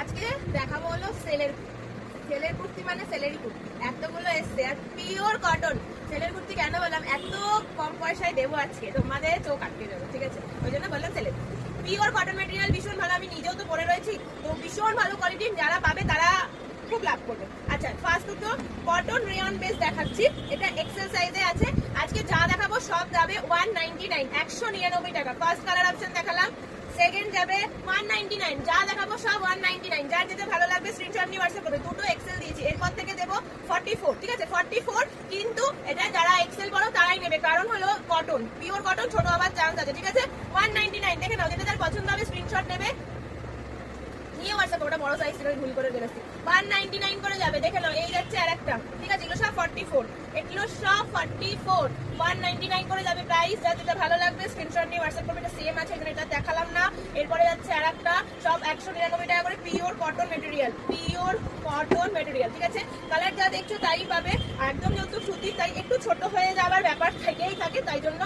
আজকে দেখাবো হলো সেলের কুর্তি, মানে সেলেরই কুর্তি এতগুলো এসছে, আর পিওর কটন। সেলের কুর্তি কেন বললাম, এত কম পয়সায় দেবো আজকে, তোমাদের চোখ আটকে দেবো, ঠিক আছে, ওই জন্য বললাম সেলের। পিওর কটন ম্যাটেরিয়াল, ভীষণ ভালো, আমি নিজেও তো পরে রয়েছি, তো ভীষণ ভালো কোয়ালিটি, যারা পাবে তারা খুব লাভ করবে। আচ্ছা, ফার্স্ট দুটো কটন রেয়ন বেস দেখাচ্ছি, এটা এক্সেল সাইজে আছে। আজকে যা দেখাবো সব যাবে 199, 199 টাকা। ফার্স্ট কালার অপশন দেখালাম, সেকেন্ড যাবে 199, যা দেখাবো সব 199। যার যেতে ভালো লাগবে স্ক্রিনশট নিয়ে হোয়াটসঅ্যাপ করবে। দুটো এক্সেল দিয়েছি, এরপর থেকে দেবো 44, ঠিক আছে, 44। কিন্তু এটা যারা এক্সেল করো তারাই নেবে, কারণ হলো কটন, পিওর কটন, ছোট হওয়ার চান্স আছে, ঠিক আছে। 199 দেখে নাও, যেটা যার পছন্দ হবে স্ক্রিনশট নেবে নিয়ে হোয়াটসঅ্যাপ, ওটা বড় সাইজ ছিল, ভুল করে বেরোচ্ছি। 199 করে যাবে, দেখে নাও, এই যাচ্ছে আর একটা, ঠিক আছে, এগুলো সব 44, এগুলো সব 44, 199 করে যাবে প্রাইস। যার যেটা ভালো লাগবে স্ক্রিনশট নিয়ে হোয়াটসঅ্যাপ করবে। এটা সেম আছে, এখানে এটা দেখালাম না। এরপরে যাচ্ছে আর একটা, সব 199 টাকা করে, pure cotton material, pure cotton material, ঠিক আছে। কালার যা দেখছো তাই পাবে, একদম যেহেতু সুতি তাই একটু ছোট হয়ে যাওয়ার ব্যাপার থেকেই থাকে, তাই জন্য